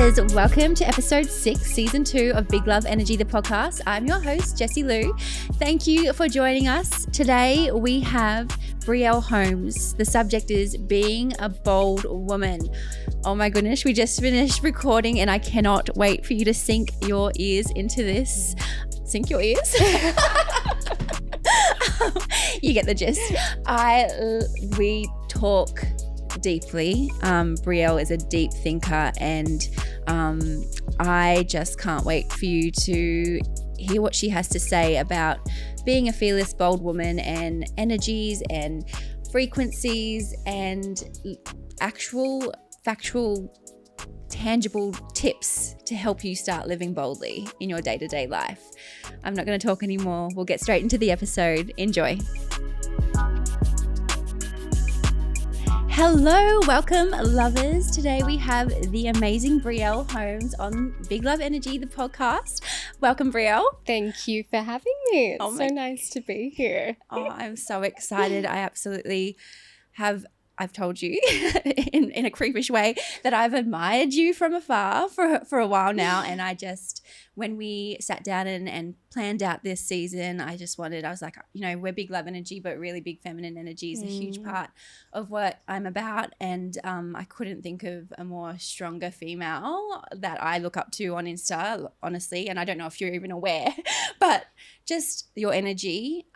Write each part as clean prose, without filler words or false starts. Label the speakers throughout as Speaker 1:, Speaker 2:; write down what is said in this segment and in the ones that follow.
Speaker 1: lovers, welcome to episode 6, season 2 of Big Love Energy, the podcast. I'm your host, Jesselou. Thank you for joining us. Today we have Brielle Holmes. The subject is being a bold woman. Oh my goodness, we just finished recording and I cannot wait for you to sink your ears into this. Sink your ears? You get the gist. We talk deeply. Brielle is a deep thinker and I just can't wait for you to hear what she has to say about being a fearless, bold woman and energies and frequencies and actual, factual, tangible tips to help you start living boldly in your day-to-day life. I'm not going to talk anymore. We'll get straight into the episode. Enjoy. Hello, welcome lovers. Today we have the amazing Brielle Holmes on Big Love Energy, the podcast. Welcome, Brielle.
Speaker 2: Thank you for having me. It's so nice to be here.
Speaker 1: Oh, I'm so excited. I absolutely have. I've told you in a creepish way that I've admired you from afar for a while now. And I just, when we sat down and planned out this season, I was like, you know, we're big love energy, but really big feminine energy is a huge part of what I'm about. And I couldn't think of a more stronger female that I look up to on Insta, honestly. And I don't know if you're even aware, but just your energy,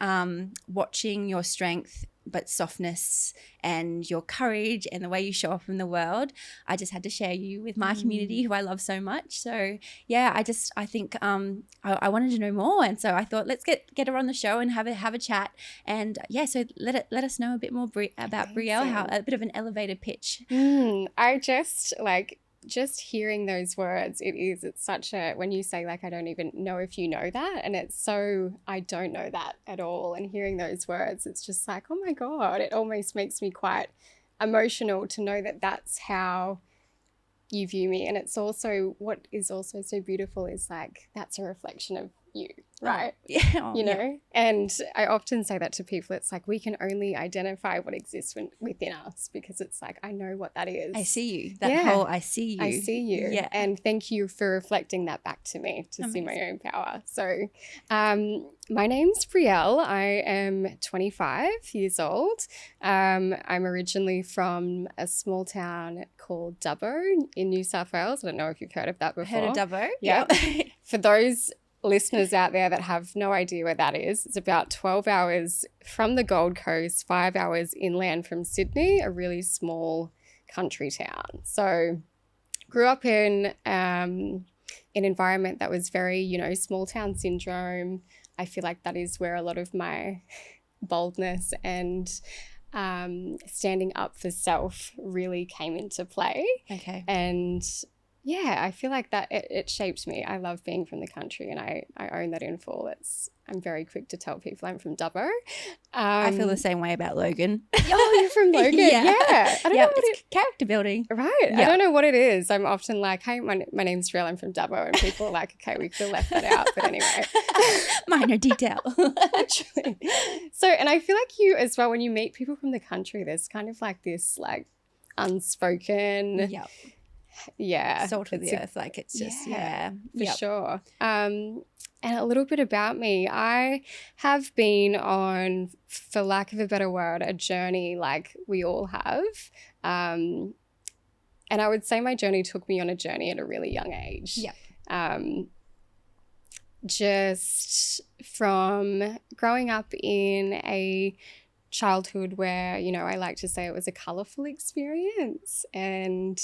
Speaker 1: watching your strength, but softness and your courage and the way you show up in the world. I just had to share you with my community who I love so much. So yeah, I think I wanted to know more. And so I thought, let's get her on the show and have a chat. And yeah, so let us know a bit more about Brielle, a bit of an elevator pitch.
Speaker 2: I just hearing those words, it's such a, when you say like, I don't even know if you know that. And it's so, I don't know that at all. And hearing those words, it's just like, oh my God, it almost makes me quite emotional to know that that's how you view me. And it's also, what is also so beautiful is like, that's a reflection of you, right? You know? And I often say that to people. It's like, we can only identify what exists within us, because it's like, I know what that is.
Speaker 1: I see you. That whole I see you.
Speaker 2: I see you.
Speaker 1: Yeah.
Speaker 2: And thank you for reflecting that back to me, to see my own power. So my name's Brielle. I am 25 years old. I'm originally from a small town called Dubbo in New South Wales. I don't know if you've heard of that before.
Speaker 1: Heard of Dubbo?
Speaker 2: Yeah. For those listeners out there that have no idea where that is, it's about 12 hours from the Gold Coast, 5 hours inland from Sydney, a really small country town. So grew up in an environment that was very, you know, small town syndrome. I feel like that is where a lot of my boldness and standing up for self really came into play.
Speaker 1: Okay.
Speaker 2: And yeah, I feel like that it shaped me. I love being from the country and I own that in full. I'm very quick to tell people I'm from Dubbo.
Speaker 1: I feel the same way about Logan.
Speaker 2: Oh, you're from Logan? Yeah. I don't know what
Speaker 1: it's character building.
Speaker 2: Right. Yeah. I don't know what it is. I'm often like, hey, my name's Brielle, I'm from Dubbo. And people are like, okay, we could have left that out. But anyway.
Speaker 1: Minor detail.
Speaker 2: Actually. So, and I feel like you as well, when you meet people from the country, there's kind of like this like unspoken...
Speaker 1: Yep.
Speaker 2: Yeah.
Speaker 1: Salt of the earth. Like it's just,
Speaker 2: for sure. And a little bit about me, I have been on, for lack of a better word, a journey like we all have. And I would say my journey took me on a journey at a really young age.
Speaker 1: Yeah.
Speaker 2: Just from growing up in a childhood where, you know, I like to say it was a colourful experience, and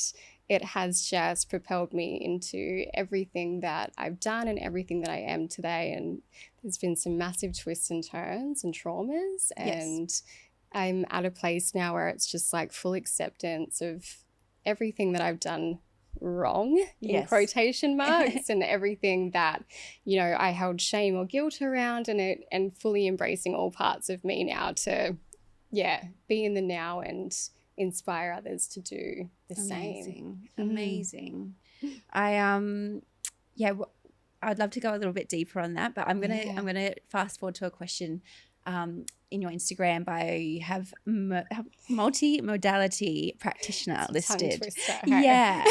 Speaker 2: it has just propelled me into everything that I've done and everything that I am today. And there's been some massive twists and turns and traumas. And I'm at a place now where it's just like full acceptance of everything that I've done wrong, in quotation marks, and everything that, you know, I held shame or guilt around, and fully embracing all parts of me now to, be in the now and inspire others to do the same.
Speaker 1: Amazing. I'd love to go a little bit deeper on that, but I'm gonna fast forward to a question in your Instagram bio, you have multi-modality practitioner listed.
Speaker 2: Twister, okay.
Speaker 1: Yeah.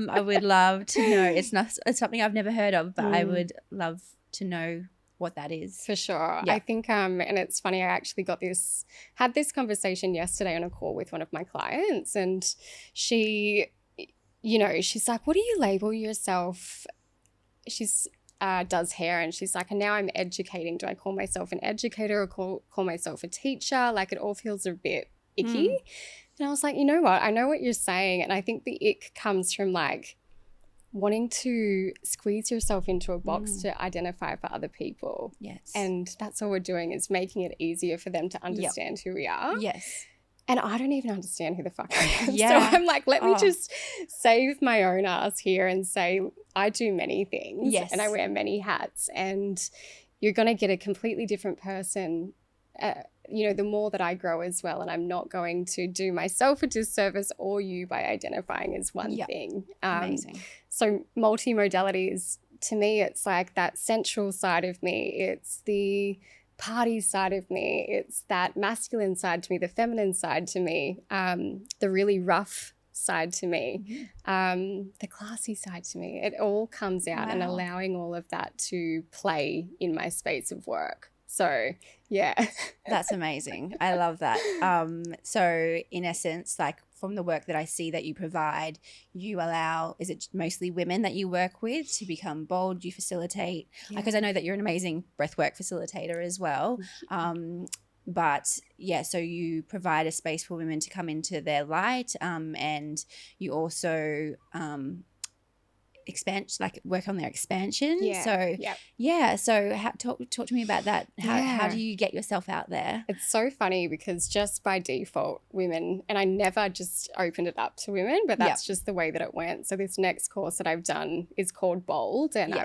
Speaker 1: I would love to know. It's something I've never heard of, but I would love to know what that is.
Speaker 2: For sure.
Speaker 1: Yeah.
Speaker 2: I think, and it's funny, I actually had this conversation yesterday on a call with one of my clients, and she, she's like, what do you label yourself? She's does hair, and she's like, and now I'm educating. Do I call myself an educator or call myself a teacher? Like, it all feels a bit icky. And I was like, you know what? I know what you're saying. And I think the ick comes from like wanting to squeeze yourself into a box to identify for other people.
Speaker 1: Yes.
Speaker 2: And that's all we're doing, is making it easier for them to understand who we are.
Speaker 1: Yes.
Speaker 2: And I don't even understand who the fuck I am.
Speaker 1: Yeah.
Speaker 2: So I'm like, let me just save my own ass here and say I do many things.
Speaker 1: Yes.
Speaker 2: And I wear many hats. And you're going to get a completely different person, the more that I grow as well. And I'm not going to do myself a disservice or you by identifying as one thing.
Speaker 1: Amazing.
Speaker 2: So multimodalities, to me, it's like that sensual side of me. It's the party side of me. It's that masculine side to me, the feminine side to me, the really rough side to me, the classy side to me. It all comes out, and allowing all of that to play in my space of work. So, yeah.
Speaker 1: That's amazing. I love that. So in essence, like from the work that I see that you provide, you allow, is it mostly women that you work with to become bold? You facilitate, because I know that you're an amazing breathwork facilitator as well. But yeah, so you provide a space for women to come into their light, and you also work on their expansion. So talk to me about that. How do you get yourself out there?
Speaker 2: It's so funny because just by default, women, and I never just opened it up to women, but that's just the way that it went. So this next course that I've done is called Bold, and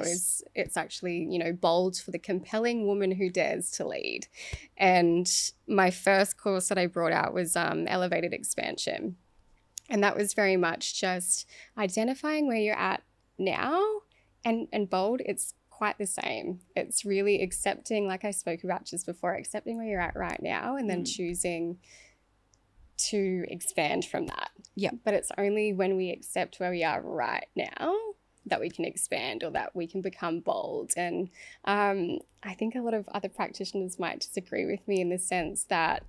Speaker 2: it's actually, bold for the compelling woman who dares to lead. And my first course that I brought out was Elevated Expansion. And that was very much just identifying where you're at now, and Bold, it's quite the same. It's really accepting, like I spoke about just before, accepting where you're at right now, and then choosing to expand from that. But it's only when we accept where we are right now that we can expand, or that we can become bold. And I think a lot of other practitioners might disagree with me in the sense that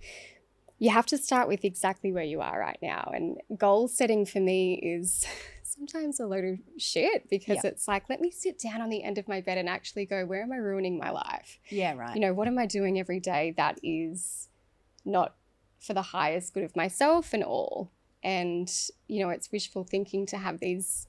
Speaker 2: you have to start with exactly where you are right now. And goal setting for me is sometimes a load of shit, because it's like, let me sit down on the end of my bed and actually go, where am I ruining my life?
Speaker 1: Yeah, right.
Speaker 2: What am I doing every day that is not for the highest good of myself and all? And, it's wishful thinking to have these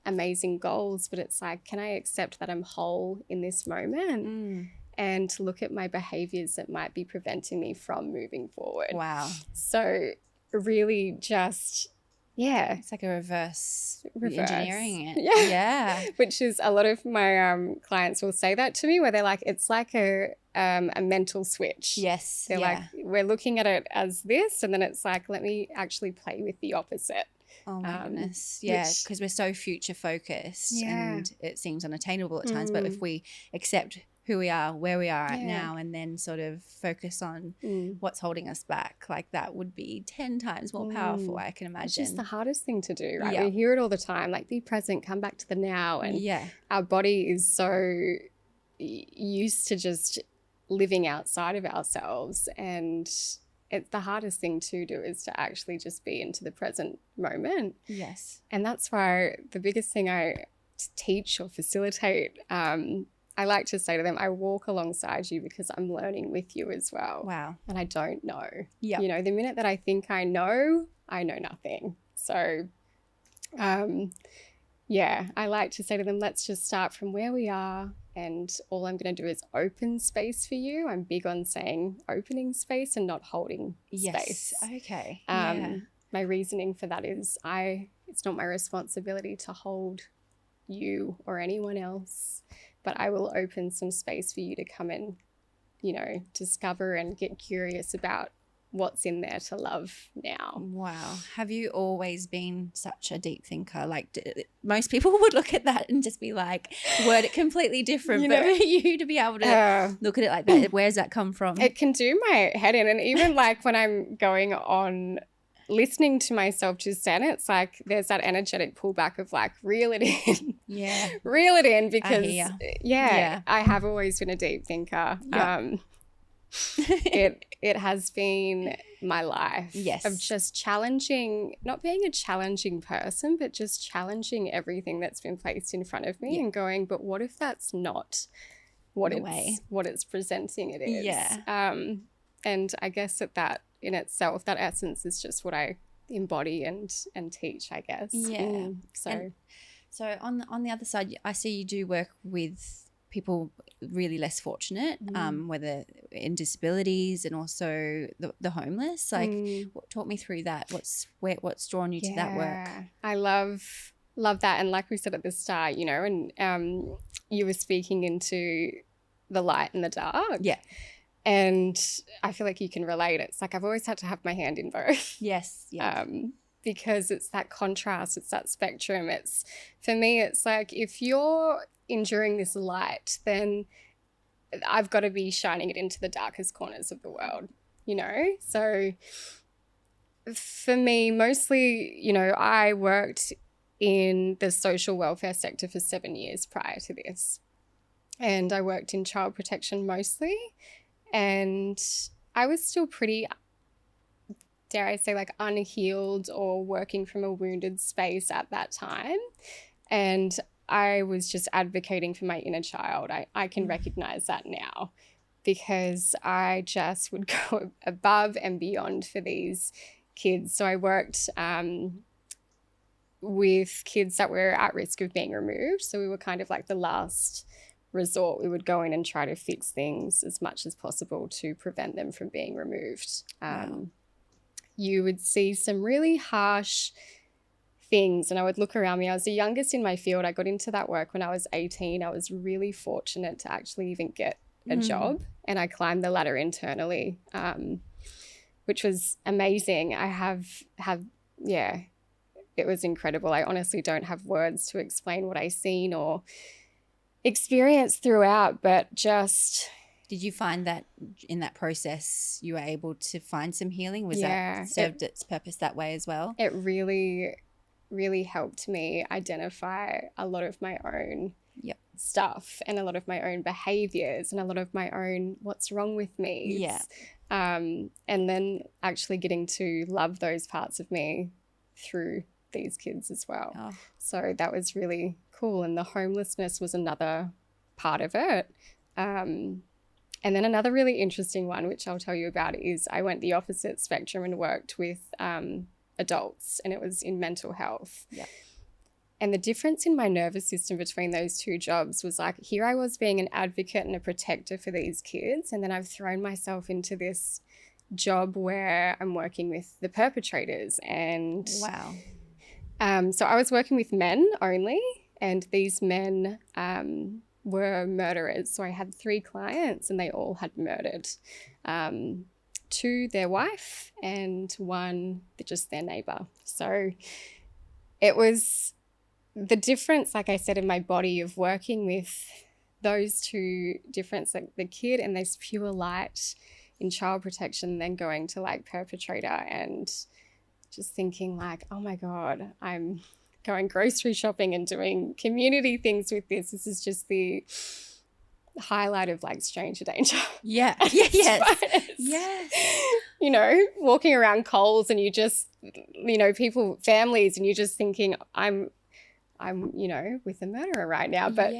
Speaker 2: amazing goals, but it's like, can I accept that I'm whole in this moment? And to look at my behaviors that might be preventing me from moving forward.
Speaker 1: Wow.
Speaker 2: So really just,
Speaker 1: it's like a reverse engineering it.
Speaker 2: Yeah. Which is, a lot of my clients will say that to me, where they're like, it's like a mental switch.
Speaker 1: Yes.
Speaker 2: They're like, we're looking at it as this, and then it's like, let me actually play with the opposite.
Speaker 1: Oh my goodness. Yeah, because we're so future focused and it seems unattainable at times. But if we accept who we are, where we are right now, and then sort of focus on what's holding us back, like that would be 10 times more powerful, I can imagine.
Speaker 2: It's just the hardest thing to do, right? We hear it all the time, like, be present, come back to the now. And our body is so used to just living outside of ourselves, and it's the hardest thing to do is to actually just be into the present moment.
Speaker 1: Yes.
Speaker 2: And that's why the biggest thing I teach or facilitate, I like to say to them, I walk alongside you because I'm learning with you as well.
Speaker 1: Wow.
Speaker 2: And I don't know.
Speaker 1: Yeah.
Speaker 2: The minute that I think I know nothing. So, I like to say to them, let's just start from where we are, and all I'm going to do is open space for you. I'm big on saying opening space and not holding space.
Speaker 1: Okay.
Speaker 2: My reasoning for that is it's not my responsibility to hold you or anyone else, but I will open some space for you to come and, discover and get curious about what's in there to love now.
Speaker 1: Wow. Have you always been such a deep thinker? Like most people would look at that and just be like, word it completely different. But for you to be able to look at it like that, where's that come from?
Speaker 2: It can do my head in. And even like when I'm going on listening to myself just then, it's like there's that energetic pullback of like reel it in.
Speaker 1: Yeah.
Speaker 2: Reel it in because I have always been a deep thinker.
Speaker 1: Yep.
Speaker 2: It has been my life of just challenging, not being a challenging person, but just challenging everything that's been placed in front of me and going, but what if that's not what it's presenting it is?
Speaker 1: Yeah.
Speaker 2: And I guess that in itself, that essence is just what I embody and teach, I guess.
Speaker 1: Yeah.
Speaker 2: So
Speaker 1: on the other side, I see you do work with people really less fortunate, whether in disabilities and also the homeless. Like, talk me through that. What's drawn you to that work?
Speaker 2: I love that. And like we said at the start, you know, and you were speaking into the light and the dark.
Speaker 1: Yeah.
Speaker 2: And I feel like you can relate. It's like I've always had to have my hand in both.
Speaker 1: Yes. Yeah.
Speaker 2: Because it's that contrast, it's that spectrum. For me, it's like if you're enduring this light, then I've got to be shining it into the darkest corners of the world, you know? So for me, mostly, you know, I worked in the social welfare sector for 7 years prior to this. And I worked in child protection mostly. And I was still pretty, dare I say, like unhealed or working from a wounded space at that time. And I was just advocating for my inner child. I can recognize that now because I just would go above and beyond for these kids. So I worked with kids that were at risk of being removed. So we were kind of like the last resort. We would go in and try to fix things as much as possible to prevent them from being removed.
Speaker 1: Wow.
Speaker 2: You would see some really harsh things and I would look around me. I was the youngest in my field. I got into that work when I was 18. I was really fortunate to actually even get a job and I climbed the ladder internally, which was amazing. It was incredible. I honestly don't have words to explain what I seen or experienced throughout, but just...
Speaker 1: Did you find that in that process you were able to find some healing? Was that served its purpose that way as well?
Speaker 2: It really, really helped me identify a lot of my own stuff and a lot of my own behaviors and a lot of my own what's wrong with me.
Speaker 1: Yeah.
Speaker 2: And then actually getting to love those parts of me through these kids as well.
Speaker 1: Oh.
Speaker 2: So that was really cool. And the homelessness was another part of it. And then another really interesting one, which I'll tell you about, is I went the opposite spectrum and worked with adults, and it was in mental health.
Speaker 1: Yeah.
Speaker 2: And the difference in my nervous system between those two jobs was like, here I was being an advocate and a protector for these kids, and then I've thrown myself into this job where I'm working with the perpetrators. And
Speaker 1: wow.
Speaker 2: So I was working with men only, and these men were murderers. So I had 3 clients and they all had murdered 2 their wife and 1 just their neighbor. So it was the difference, like I said, in my body of working with those 2 difference, like the kid and this pure light in child protection, then going to like perpetrator and just thinking like, oh my God, I'm going grocery shopping and doing community things with this. This is just the highlight of like stranger danger.
Speaker 1: Yeah. Yes. Yes.
Speaker 2: You know, walking around Coles and you just, you know, people, families, and you're just thinking, I'm, you know, with a murderer right now. But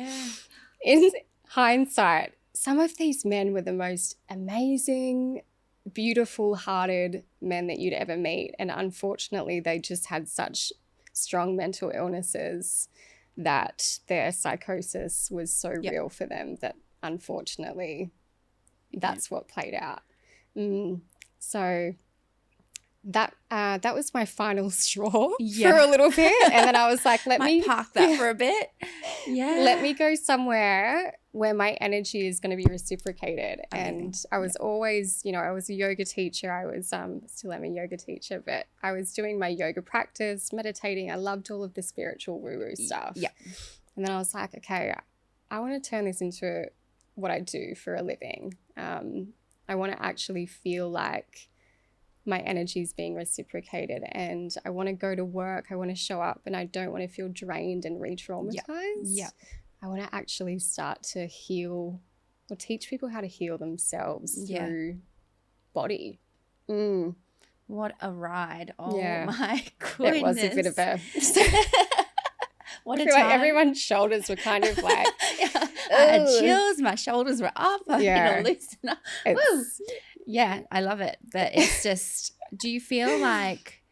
Speaker 2: in hindsight, some of these men were the most amazing, beautiful hearted men that you'd ever meet. And unfortunately, they just had such strong mental illnesses that their psychosis was so real for them that unfortunately that's what played out. So that was my final straw for a little bit, and then I was like, let me
Speaker 1: park that for a bit. Yeah,
Speaker 2: let me go somewhere where my energy is going to be reciprocated.
Speaker 1: Amazing.
Speaker 2: And I was always, you know, I was a yoga teacher. I was still am a yoga teacher, but I was doing my yoga practice, meditating. I loved all of the spiritual woo-woo stuff.
Speaker 1: Yeah.
Speaker 2: And then I was like, okay, I want to turn this into what I do for a living. I want to actually feel like my energy is being reciprocated, and I want to go to work. I want to show up, and I don't want to feel drained and re-traumatized.
Speaker 1: Yeah.
Speaker 2: I want to actually start to heal or teach people how to heal themselves through body.
Speaker 1: What a ride. Oh
Speaker 2: Yeah.
Speaker 1: my goodness.
Speaker 2: It was a bit of a...
Speaker 1: What
Speaker 2: I
Speaker 1: a
Speaker 2: feel
Speaker 1: time.
Speaker 2: like everyone's shoulders were kind of like...
Speaker 1: Yeah. I had chills. My shoulders were up. I need to loosen up. Woo. Yeah, I love it. But it's just, do you feel like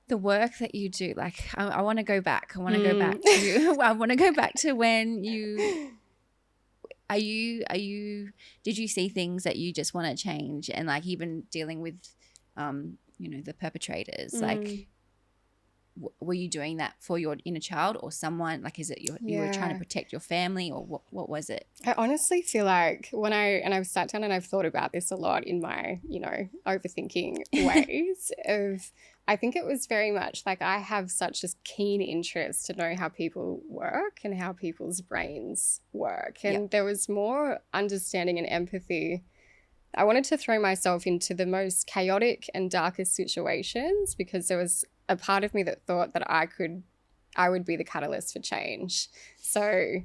Speaker 1: the work that you do, like I want to go back. I want to go back to, I want to go back to when you, did you see things that you just want to change, and like even dealing with, you know, the perpetrators, like, were you doing that for your inner child or someone, like, is it you were trying to protect your family, or what was it?
Speaker 2: I honestly feel like I've sat down and I've thought about this a lot in my, you know, overthinking ways of, I think it was very much like I have such a keen interest to know how people work and how people's brains work. And there was more understanding and empathy. I wanted to throw myself into the most chaotic and darkest situations because there was a part of me that thought that I would be the catalyst for change. So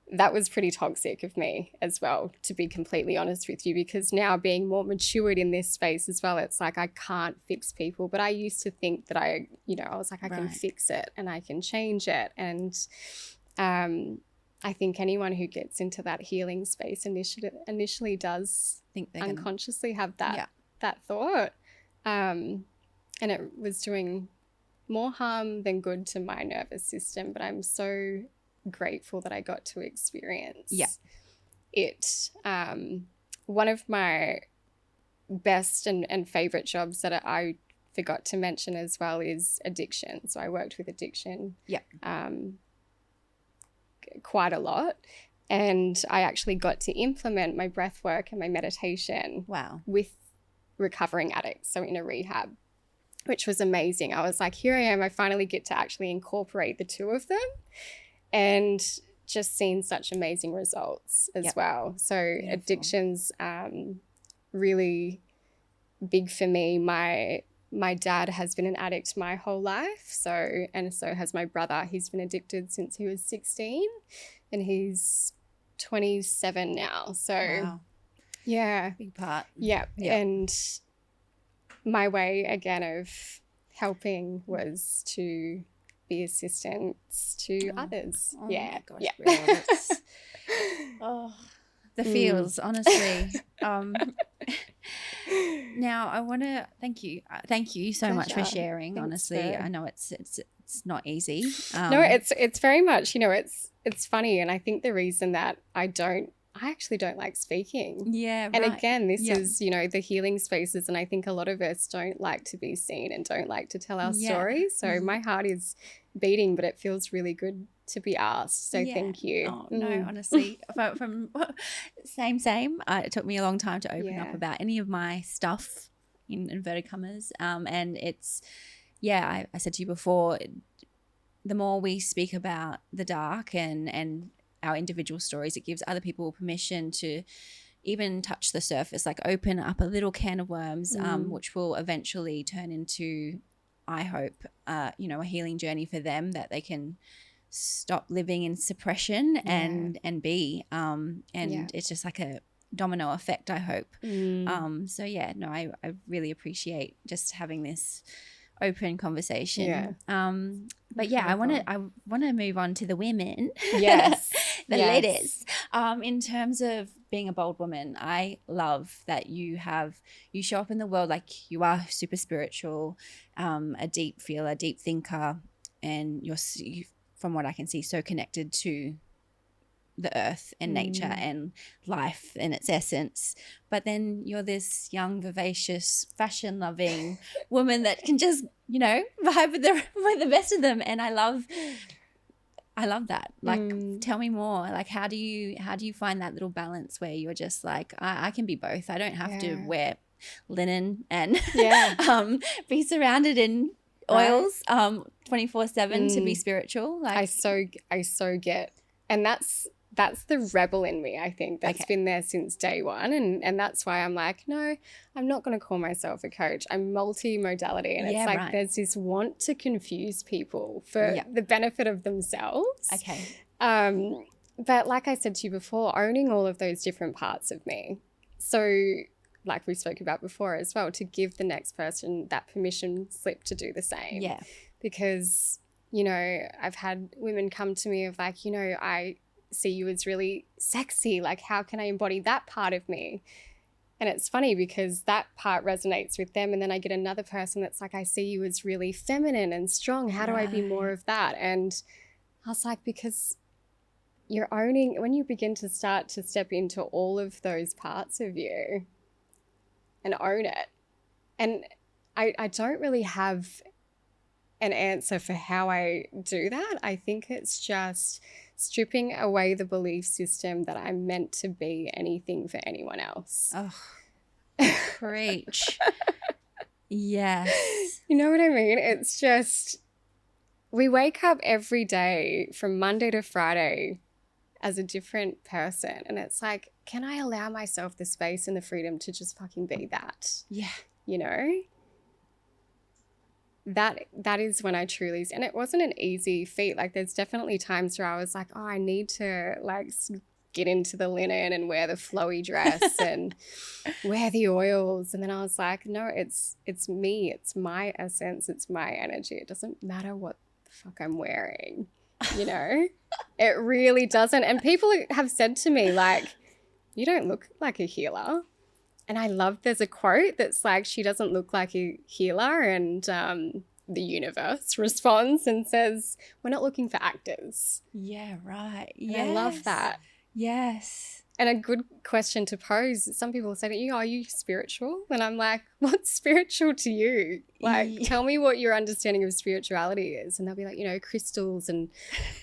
Speaker 2: that was pretty toxic of me as well, to be completely honest with you, because now being more matured in this space as well, it's like I can't fix people. But I used to think that I was like, I can fix it and I can change it. And I think anyone who gets into that healing space initially does think they unconsciously have that thought. And it was doing more harm than good to my nervous system. But I'm so grateful that I got to experience it. One of my best and favorite jobs that I forgot to mention as well is addiction. So I worked with addiction quite a lot. And I actually got to implement my breath work and my meditation with recovering addicts, so in a rehab, which was amazing. I was like, here I am. I finally get to actually incorporate the two of them, and just seen such amazing results as well. So beautiful. Addiction's really big for me. My dad has been an addict my whole life, and so has my brother. He's been addicted since he was 16, and he's 27 now. So
Speaker 1: big part.
Speaker 2: And my way again of helping was to be assistants to others.
Speaker 1: My gosh, Brielle, the feels, honestly. Now I want to thank you so much for sharing. Thanks, honestly, I know it's not easy.
Speaker 2: No, it's very much, you know, it's funny, and I think the reason that I actually don't like speaking. Yeah. And again, this is, you know, the healing spaces. And I think a lot of us don't like to be seen and don't like to tell our stories. So my heart is beating, but it feels really good to be asked. So thank you.
Speaker 1: Oh, no, honestly, from same. It took me a long time to open up about any of my stuff, in inverted commas. And it's, I said to you before, the more we speak about the dark and our individual stories, it gives other people permission to even touch the surface, like open up a little can of worms, which will eventually turn into, I hope, you know, a healing journey for them, that they can stop living in suppression and be, it's just like a domino effect, I hope. I really appreciate just having this open conversation. I want to move on to the women. Yes. the ladies. In terms of being a bold woman, I love that you show up in the world like you are super spiritual, a deep feeler, deep thinker, and you, from what I can see, so connected to the earth and nature and life in its essence. But then you're this young, vivacious, fashion-loving woman that can just, you know, vibe with the best of them. And I love I love that. Like, tell me more. Like, how do you find that little balance where you're just like, I can be both. I don't have to wear linen and be surrounded in oils 24/7 to be spiritual. Like,
Speaker 2: I so get, and that's the rebel in me, I think, that's been there since day one. And that's why I'm like, no, I'm not going to call myself a coach. I'm multi-modality. And it's like there's this want to confuse people for the benefit of themselves.
Speaker 1: Okay.
Speaker 2: But like I said to you before, owning all of those different parts of me. So like we spoke about before as well, to give the next person that permission slip to do the same.
Speaker 1: Yeah.
Speaker 2: Because, you know, I've had women come to me of like, you know, I see you as really sexy. Like, how can I embody that part of me? And it's funny because that part resonates with them. And then I get another person that's like, I see you as really feminine and strong. How do I be more of that? And I was like, because you're owning, when you begin to start to step into all of those parts of you and own it. And I don't really have an answer for how I do that. I think it's just stripping away the belief system that I'm meant to be anything for anyone else.
Speaker 1: Oh, preach. Yes.
Speaker 2: You know what I mean? It's just, we wake up every day from Monday to Friday as a different person. And it's like, can I allow myself the space and the freedom to just fucking be that?
Speaker 1: Yeah.
Speaker 2: You know? That is when I truly, and it wasn't an easy feat. Like, there's definitely times where I was like, oh, I need to like get into the linen and wear the flowy dress and wear the oils. And then I was like, no, it's me. It's my essence. It's my energy. It doesn't matter what the fuck I'm wearing, you know? It really doesn't. And people have said to me, like, you don't look like a healer. And I love, there's a quote that's like, she doesn't look like a healer. And the universe responds and says, we're not looking for actors.
Speaker 1: Yeah, right.
Speaker 2: Yeah, I love that.
Speaker 1: Yes.
Speaker 2: And a good question to pose, some people say to you, are you spiritual? And I'm like, what's spiritual to you? Like, tell me what your understanding of spirituality is. And they'll be like, you know, crystals and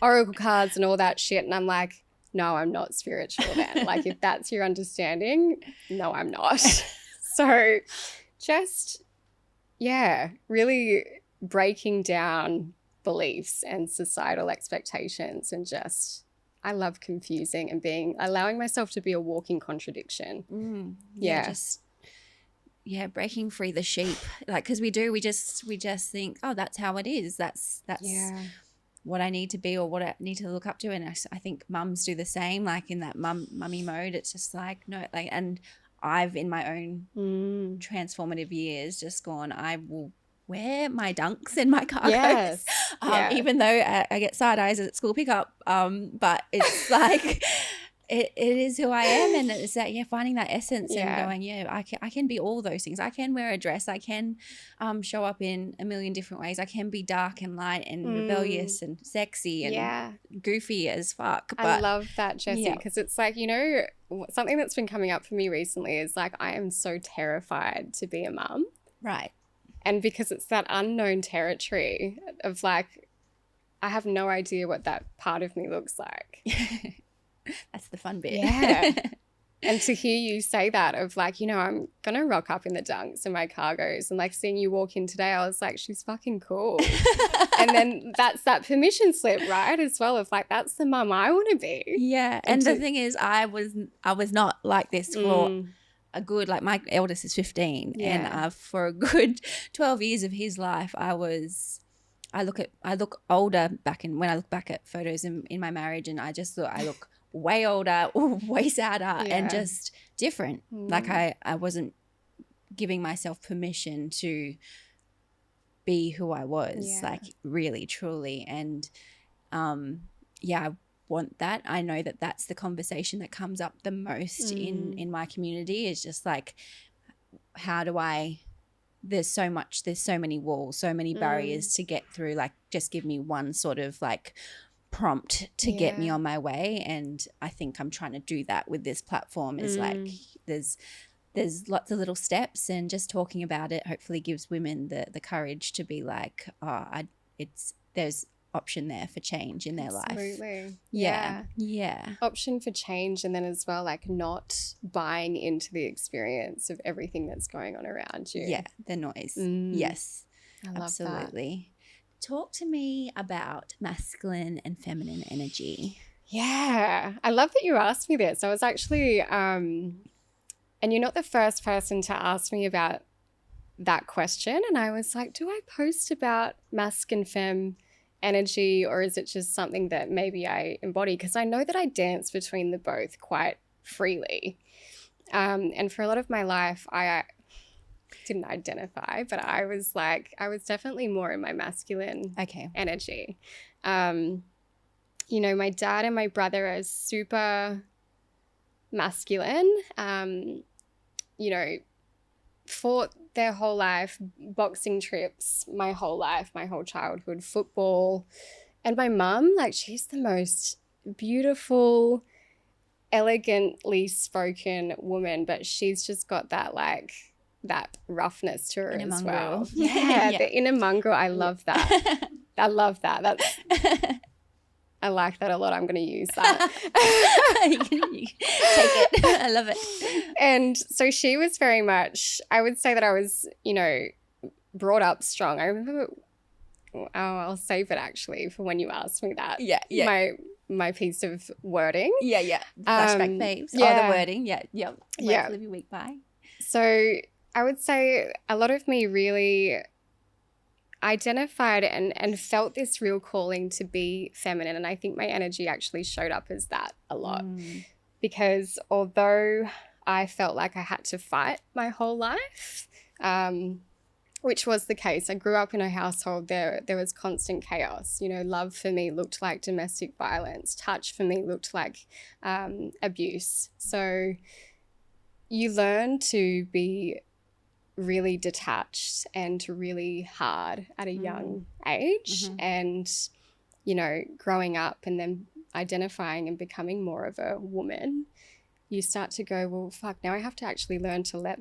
Speaker 2: oracle cards and all that shit. And I'm like, no, I'm not spiritual then. Like, if that's your understanding, no, I'm not. So just, yeah, really breaking down beliefs and societal expectations, and just, I love confusing and allowing myself to be a walking contradiction.
Speaker 1: Breaking free the sheep. Like, because we just think, oh, that's how it is. That's what I need to be or what I need to look up to. And I think mums do the same, like in that mummy mode. It's just like, no, like, and I've in my own transformative years just gone, I will wear my dunks and my cargos, even though I get side eyes at school pickup. But it's like, it is who I am, and it's that finding that essence and going, I can be all those things. I can wear a dress. I can show up in a million different ways. I can be dark and light and rebellious and sexy and goofy as fuck. But
Speaker 2: I love that, Jessie, because it's like, you know, something that's been coming up for me recently is like, I am so terrified to be a mum.
Speaker 1: Right.
Speaker 2: And because it's that unknown territory of like, I have no idea what that part of me looks like.
Speaker 1: That's the fun bit.
Speaker 2: Yeah. And to hear you say that of like, you know, I'm going to rock up in the dunks and my cargos, and like seeing you walk in today, I was like, she's fucking cool. And then that's that permission slip, right? As well, of like, that's the mum I want to be.
Speaker 1: Yeah. And the thing is, I was not like this for a good, like my eldest is 15 and for a good 12 years of his life, I look older when I look back at photos in my marriage, and I look way older, way sadder and just different. Like I wasn't giving myself permission to be who I was, like really, truly. And I want that. I know that that's the conversation that comes up the most in my community, is just like, how do I, there's so many walls, so many barriers to get through. Like, just give me one sort of like prompt to get me on my way. And I think I'm trying to do that with this platform, is like, there's lots of little steps, and just talking about it hopefully gives women the courage to be like, there's option there for change in their life.
Speaker 2: Absolutely.
Speaker 1: Yeah.
Speaker 2: Option for change, and then as well, like not buying into the experience of everything that's going on around you.
Speaker 1: Yeah, the noise.
Speaker 2: Mm.
Speaker 1: Yes,
Speaker 2: I love
Speaker 1: absolutely. Talk to me about masculine and feminine energy.
Speaker 2: Yeah, I love that you asked me this. I was actually, and you're not the first person to ask me about that question. And I was like, do I post about masc and femme energy, or is it just something that maybe I embody? Because I know that I dance between the both quite freely. And for a lot of my life, I didn't identify, but I was definitely more in my masculine energy. You know, my dad and my brother are super masculine, you know, fought their whole life, boxing trips, my whole life, my whole childhood, football. And my mum, like, she's the most beautiful, elegantly spoken woman, but she's just got that, like, that roughness to her
Speaker 1: Inner
Speaker 2: as
Speaker 1: mongrel.
Speaker 2: well. Yeah,
Speaker 1: Yeah.
Speaker 2: the inner mongrel. I love that. I love that. I like that a lot. I'm going to use that.
Speaker 1: You take it. I love it.
Speaker 2: And so she was very much, I would say that I was, you know, brought up strong. I remember, I'll save it actually for when you asked me that.
Speaker 1: Yeah.
Speaker 2: My piece of wording.
Speaker 1: Yeah. Flashback faves.
Speaker 2: Yeah.
Speaker 1: Oh, the wording. Yeah. Yep.
Speaker 2: Yeah.
Speaker 1: Live your week by.
Speaker 2: So I would say a lot of me really identified and felt this real calling to be feminine. And I think my energy actually showed up as that a lot. Because although I felt like I had to fight my whole life, which was the case. I grew up in a household there was constant chaos. You know, love for me looked like domestic violence. Touch for me looked like abuse. So you learn to be really detached and really hard at a young age. And, you know, growing up and then identifying and becoming more of a woman, you start to go, well, fuck, now I have to actually learn to let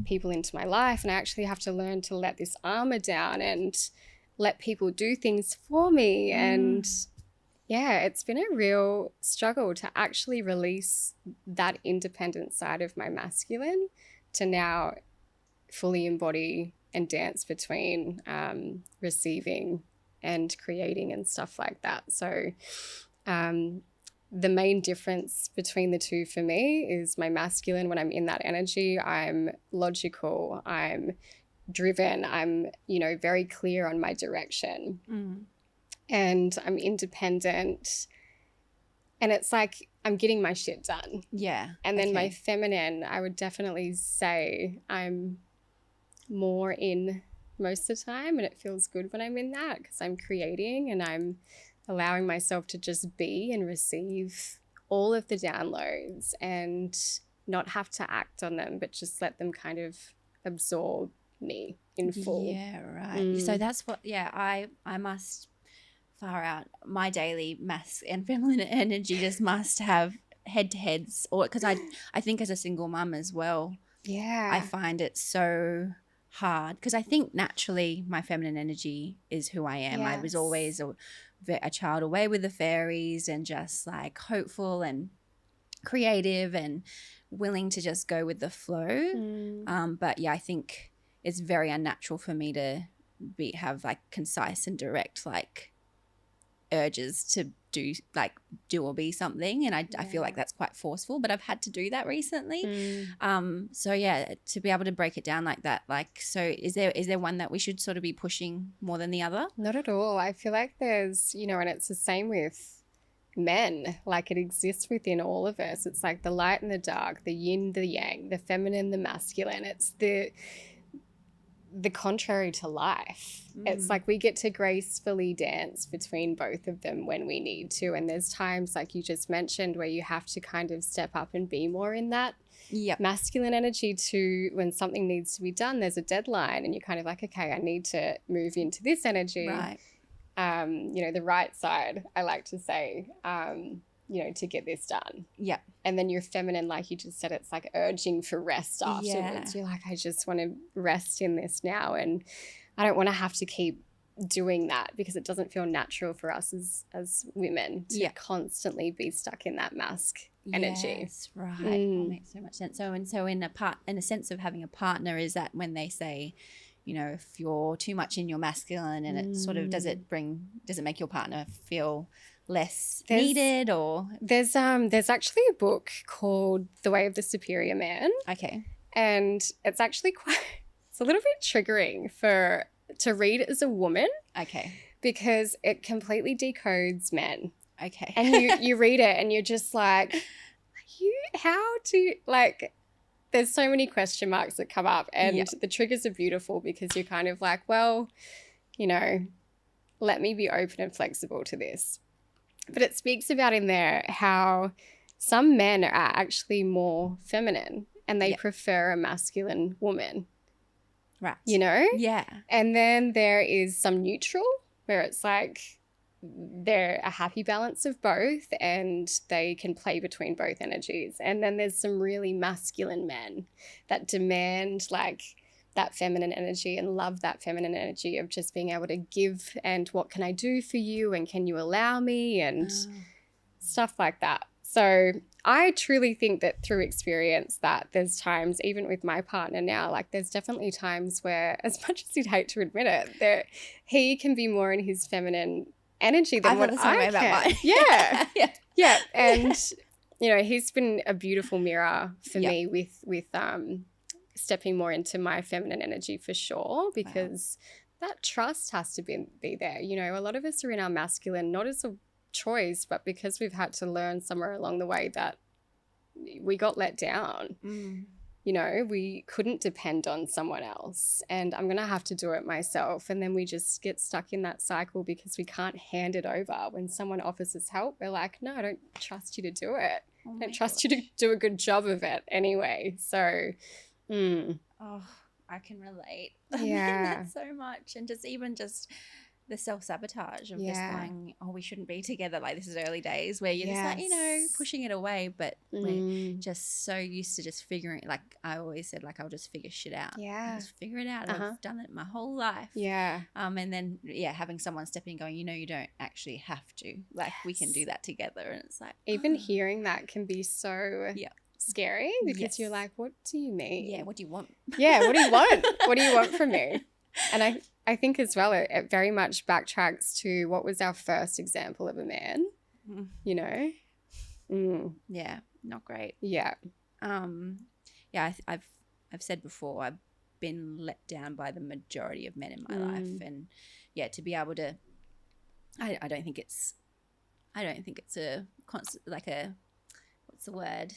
Speaker 2: people into my life, and I actually have to learn to let this armor down and let people do things for me. And yeah, it's been a real struggle to actually release that independent side of my masculine to now fully embody and dance between receiving and creating and stuff like that. So the main difference between the two for me is my masculine. When I'm in that energy, I'm logical, I'm driven, I'm, you know, very clear on my direction, and I'm independent, and it's like I'm getting my shit done.
Speaker 1: Yeah.
Speaker 2: And then my feminine, I would definitely say I'm more in most of the time, and it feels good when I'm in that because I'm creating and I'm allowing myself to just be and receive all of the downloads and not have to act on them, but just let them kind of absorb me in full.
Speaker 1: Yeah, right. So that's what, I must far out. My daily masc and feminine energy just must have head-to-heads, or because I think as a single mum as well, I find it so hard because I think naturally my feminine energy is who I am. I was always a child away with the fairies and just like hopeful and creative and willing to just go with the flow. But yeah, I think it's very unnatural for me to have like concise and direct like urges to do or be something, and I feel like that's quite forceful, but I've had to do that recently. So yeah, to be able to break it down like that, like, so is there one that we should sort of be pushing more than the other?
Speaker 2: Not at all. I feel like there's, you know, and it's the same with men, like it exists within all of us. It's like the light and the dark, the yin, the yang, the feminine, the masculine. It's the contrary to life. It's like we get to gracefully dance between both of them when we need to, and there's times like you just mentioned where you have to kind of step up and be more in that masculine energy to when something needs to be done, there's a deadline and you're kind of like, okay, I need to move into this energy,
Speaker 1: right?
Speaker 2: You know, the right side, I like to say, you know, to get this done.
Speaker 1: Yeah.
Speaker 2: And then your feminine, like you just said, it's like urging for rest afterwards. You're like, I just want to rest in this now, and I don't want to have to keep doing that because it doesn't feel natural for us as women to constantly be stuck in that mask energy.
Speaker 1: Yes, right. That makes so much sense. So in a sense of having a partner, is that when they say, you know, if you're too much in your masculine, and it sort of does it make your partner feel less needed? Or
Speaker 2: there's actually a book called The Way of the Superior Man.
Speaker 1: Okay.
Speaker 2: And it's actually it's a little bit triggering to read as a woman.
Speaker 1: Okay.
Speaker 2: Because it completely decodes men.
Speaker 1: Okay.
Speaker 2: And you read it and you're just like, there's so many question marks that come up, and the triggers are beautiful because you're kind of like, well, you know, let me be open and flexible to this. But it speaks about in there how some men are actually more feminine and they prefer a masculine woman.
Speaker 1: Right.
Speaker 2: You know?
Speaker 1: Yeah.
Speaker 2: And then there is some neutral where it's like they're a happy balance of both and they can play between both energies. And then there's some really masculine men that demand like that feminine energy and love that feminine energy of just being able to give and what can I do for you and can you allow me and stuff like that. So I truly think that through experience that there's times, even with my partner now, like there's definitely times where, as much as you'd hate to admit it, he can be more in his feminine energy than what I can. Yeah. Yeah. And, you know, he's been a beautiful mirror for me with stepping more into my feminine energy for sure, because that trust has to be there. You know, a lot of us are in our masculine, not as a choice, but because we've had to learn somewhere along the way that we got let down. You know, we couldn't depend on someone else and I'm going to have to do it myself. And then we just get stuck in that cycle because we can't hand it over. When someone offers us help, we're like, no, I don't trust you to do it. I don't trust you to do a good job of it anyway. So,
Speaker 1: oh, I can relate.
Speaker 2: Yeah.
Speaker 1: That so much. And just the self-sabotage of just going, oh, we shouldn't be together. Like, this is early days where you're just like, you know, pushing it away, but we're just so used to just figuring, like I always said, like, I'll just figure shit out. I'll just figure it out. I've done it my whole life. And then having someone step in going, you know, you don't actually have to, like, we can do that together. And it's like,
Speaker 2: even hearing that can be so scary because you're like, what do you mean?
Speaker 1: What do you want?
Speaker 2: What do you want? What do you want from me? And I think as well it very much backtracks to what was our first example of a man, you know?
Speaker 1: Yeah, not great.
Speaker 2: Yeah.
Speaker 1: I've said before, I've been let down by the majority of men in my life, and to be able to, I don't think it's a constant, like a, what's the word,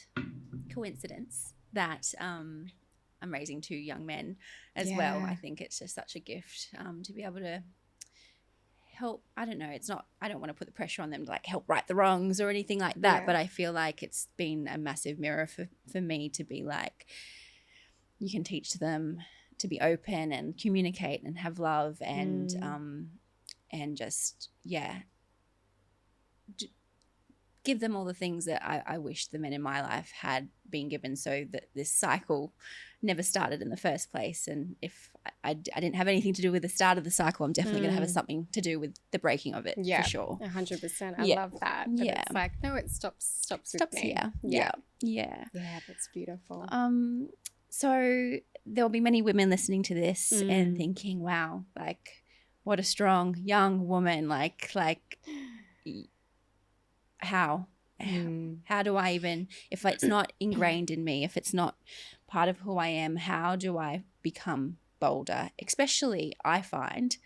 Speaker 1: coincidence that I'm raising two young men as well. I think it's just such a gift to be able to help. I don't know, it's not, I don't want to put the pressure on them to like help right the wrongs or anything like that, but I feel like it's been a massive mirror for me to be like, you can teach them to be open and communicate and have love and just give them all the things that I wish the men in my life had been given, so that this cycle never started in the first place. And if I didn't have anything to do with the start of the cycle, I'm definitely going to have something to do with the breaking of it, for sure.
Speaker 2: 100%. I love that. But it's like, no, it stops with me.
Speaker 1: Yeah,
Speaker 2: that's beautiful.
Speaker 1: So there'll be many women listening to this and thinking, wow, like, what a strong young woman, like how do I even, if it's not ingrained in me, if it's not part of who I am, how do I become bolder? Especially, I find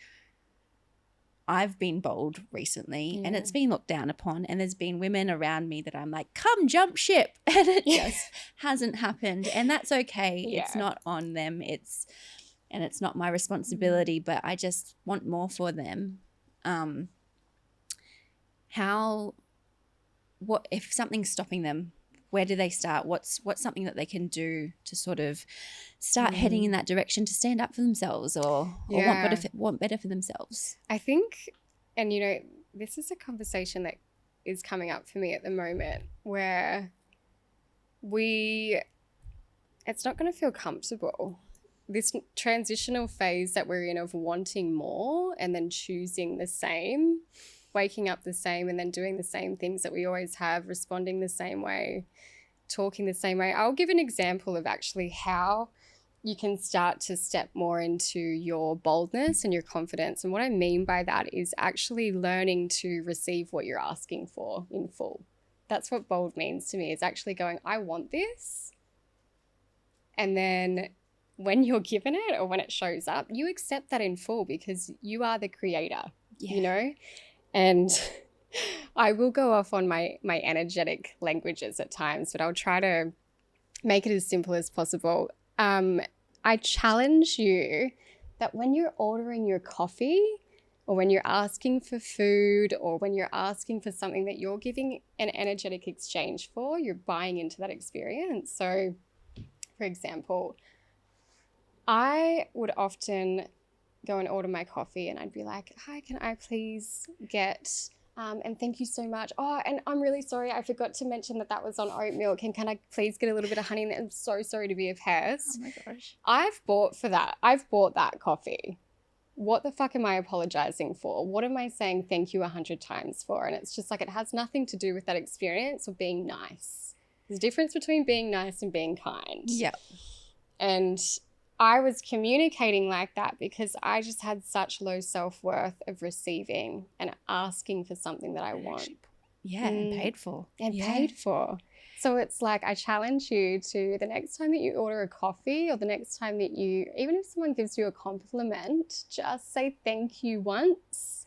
Speaker 1: I've been bold recently and it's been looked down upon, and there's been women around me that I'm like, come jump ship, and it just hasn't happened, and that's okay. It's not on them, it's not my responsibility, but I just want more for them. What if something's stopping them? Where do they start? What's something that they can do to sort of start heading in that direction, to stand up for themselves or want better for themselves? I
Speaker 2: think, and you know, this is a conversation that is coming up for me at the moment where it's not going to feel comfortable this transitional phase that we're in of wanting more and then choosing the same, waking up the same and then doing the same things that we always have, responding the same way, talking the same way. I'll give an example of actually how you can start to step more into your boldness and your confidence. And what I mean by that is actually learning to receive what you're asking for in full. That's what bold means to me, is actually going, I want this. And then when you're given it or when it shows up, you accept that in full because you are the creator, you know? And I will go off on my energetic languages at times, but I'll try to make it as simple as possible. I challenge you that when you're ordering your coffee or when you're asking for food or when you're asking for something that you're giving an energetic exchange for, you're buying into that experience. So, for example, I would often go and order my coffee and I'd be like, hi, can I please get, and thank you so much. Oh, and I'm really sorry, I forgot to mention that was on oat milk. And can I please get a little bit of honey in there? I'm so sorry to be a pest.
Speaker 1: Oh my gosh.
Speaker 2: I've bought that coffee. What the fuck am I apologizing for? What am I saying thank you 100 times for? And it's just like, it has nothing to do with that experience of being nice. There's a difference between being nice and being kind.
Speaker 1: Yeah. And
Speaker 2: I was communicating like that because I just had such low self-worth of receiving and asking for something that I want.
Speaker 1: And paid for.
Speaker 2: Paid for. So it's like, I challenge you to, the next time that you order a coffee or the next time that even if someone gives you a compliment, just say thank you once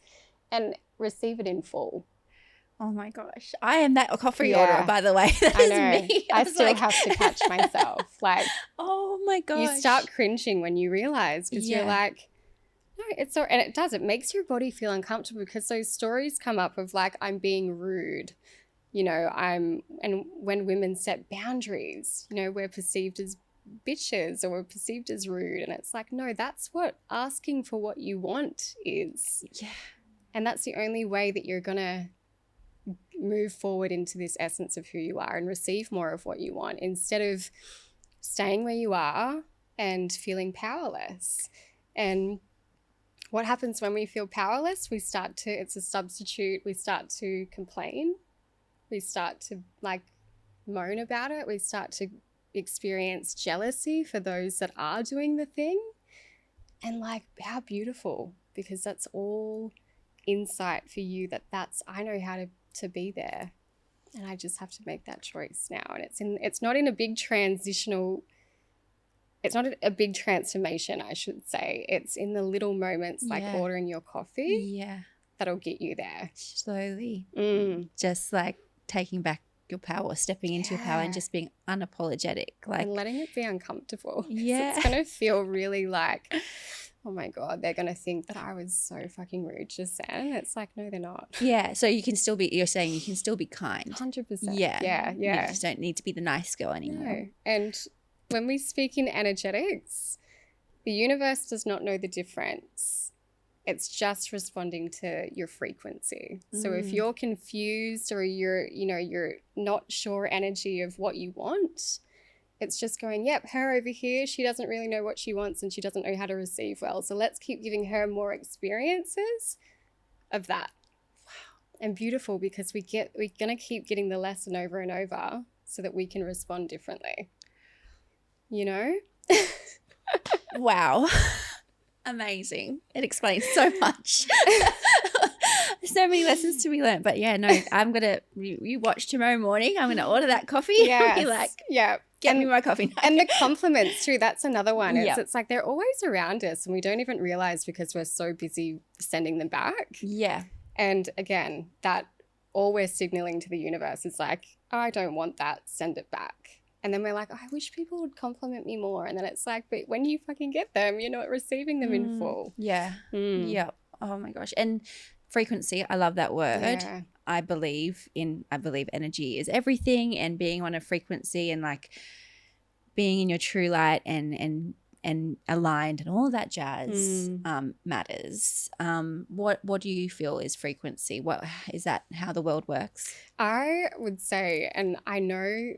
Speaker 2: and receive it in full.
Speaker 1: Oh my gosh. I am that coffee orderer, by the way. That is me.
Speaker 2: I still have to catch myself. Like,
Speaker 1: oh my gosh.
Speaker 2: You start cringing when you realize because you're like, no, it's so, and it does. It makes your body feel uncomfortable because those stories come up of like, I'm being rude. You know, and when women set boundaries, you know, we're perceived as bitches or we're perceived as rude. And it's like, no, that's what asking for what you want is.
Speaker 1: Yeah.
Speaker 2: And that's the only way that you're going to move forward into this essence of who you are and receive more of what you want instead of staying where you are and feeling powerless. And what happens when we feel powerless? It's a substitute. We start to complain. We start to like moan about it. We start to experience jealousy for those that are doing the thing. And like, how beautiful, because that's all insight for you I know how to be there. And I just have to make that choice now. And it's not a big transformation, I should say. It's in the little moments like ordering your coffee.
Speaker 1: Yeah.
Speaker 2: That'll get you there.
Speaker 1: Slowly. Just like taking back your power, stepping into your power and just being unapologetic. Like,
Speaker 2: and letting it be uncomfortable.
Speaker 1: Yeah.
Speaker 2: It's going to feel really like, oh my God, they're going to think that I was so fucking rude just then. It's like, no, they're not.
Speaker 1: Yeah. So you're saying you can still be kind.
Speaker 2: 100%.
Speaker 1: Yeah.
Speaker 2: You
Speaker 1: just don't need to be the nice girl anymore.
Speaker 2: No. And when we speak in energetics, the universe does not know the difference. It's just responding to your frequency. So if you're confused or you're not sure energy of what you want, it's just going, yep, her over here, she doesn't really know what she wants and she doesn't know how to receive well. So let's keep giving her more experiences of that. Wow. And beautiful, because we're going to keep getting the lesson over and over so that we can respond differently. You know?
Speaker 1: Wow. Amazing. It explains so much. So many lessons to be learned. But yeah, no, I'm going to, you watch tomorrow morning. I'm going to order that coffee.
Speaker 2: Yes.
Speaker 1: Be like,
Speaker 2: yeah.
Speaker 1: Get me my coffee.
Speaker 2: And the compliments too, that's another one. It's like they're always around us and we don't even realize because we're so busy sending them back.
Speaker 1: Yeah.
Speaker 2: And again, that all we're signaling to the universe is like, oh, I don't want that, send it back. And then we're like, oh, I wish people would compliment me more. And then it's like, but when you fucking get them, you're not receiving them in full.
Speaker 1: Yeah. Yeah. Oh my gosh. And frequency, I love that word.
Speaker 2: Yeah.
Speaker 1: I believe energy is everything, and being on a frequency and like being in your true light and aligned and all that jazz matters. What do you feel is frequency? What is that? How the world works?
Speaker 2: I would say, and I know,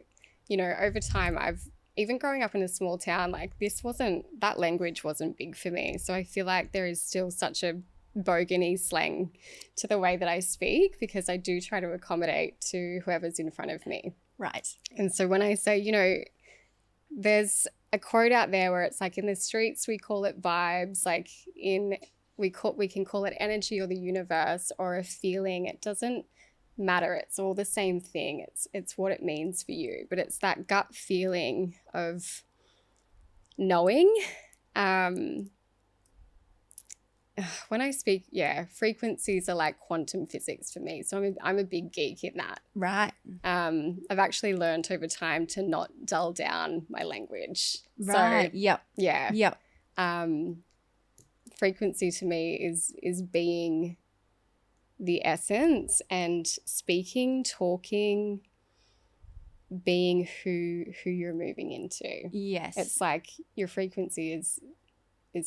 Speaker 2: over time I've even growing up in a small town, like that language wasn't big for me. So I feel like there is still such a bogany slang to the way that I speak, because I do try to accommodate to whoever's in front of me.
Speaker 1: Right.
Speaker 2: And so when I say, you know, there's a quote out there where it's like, in the streets we call it vibes, like we can call it energy or the universe or a feeling. It doesn't matter. It's all the same thing. It's what it means for you. But it's that gut feeling of knowing. When I speak, frequencies are like quantum physics for me. So I'm a big geek in that.
Speaker 1: Right.
Speaker 2: I've actually learned over time to not dull down my language.
Speaker 1: Right.
Speaker 2: So,
Speaker 1: yep.
Speaker 2: Yeah.
Speaker 1: Yep.
Speaker 2: Frequency to me is being the essence, and speaking, talking, being who you're moving into.
Speaker 1: Yes.
Speaker 2: It's like your frequency is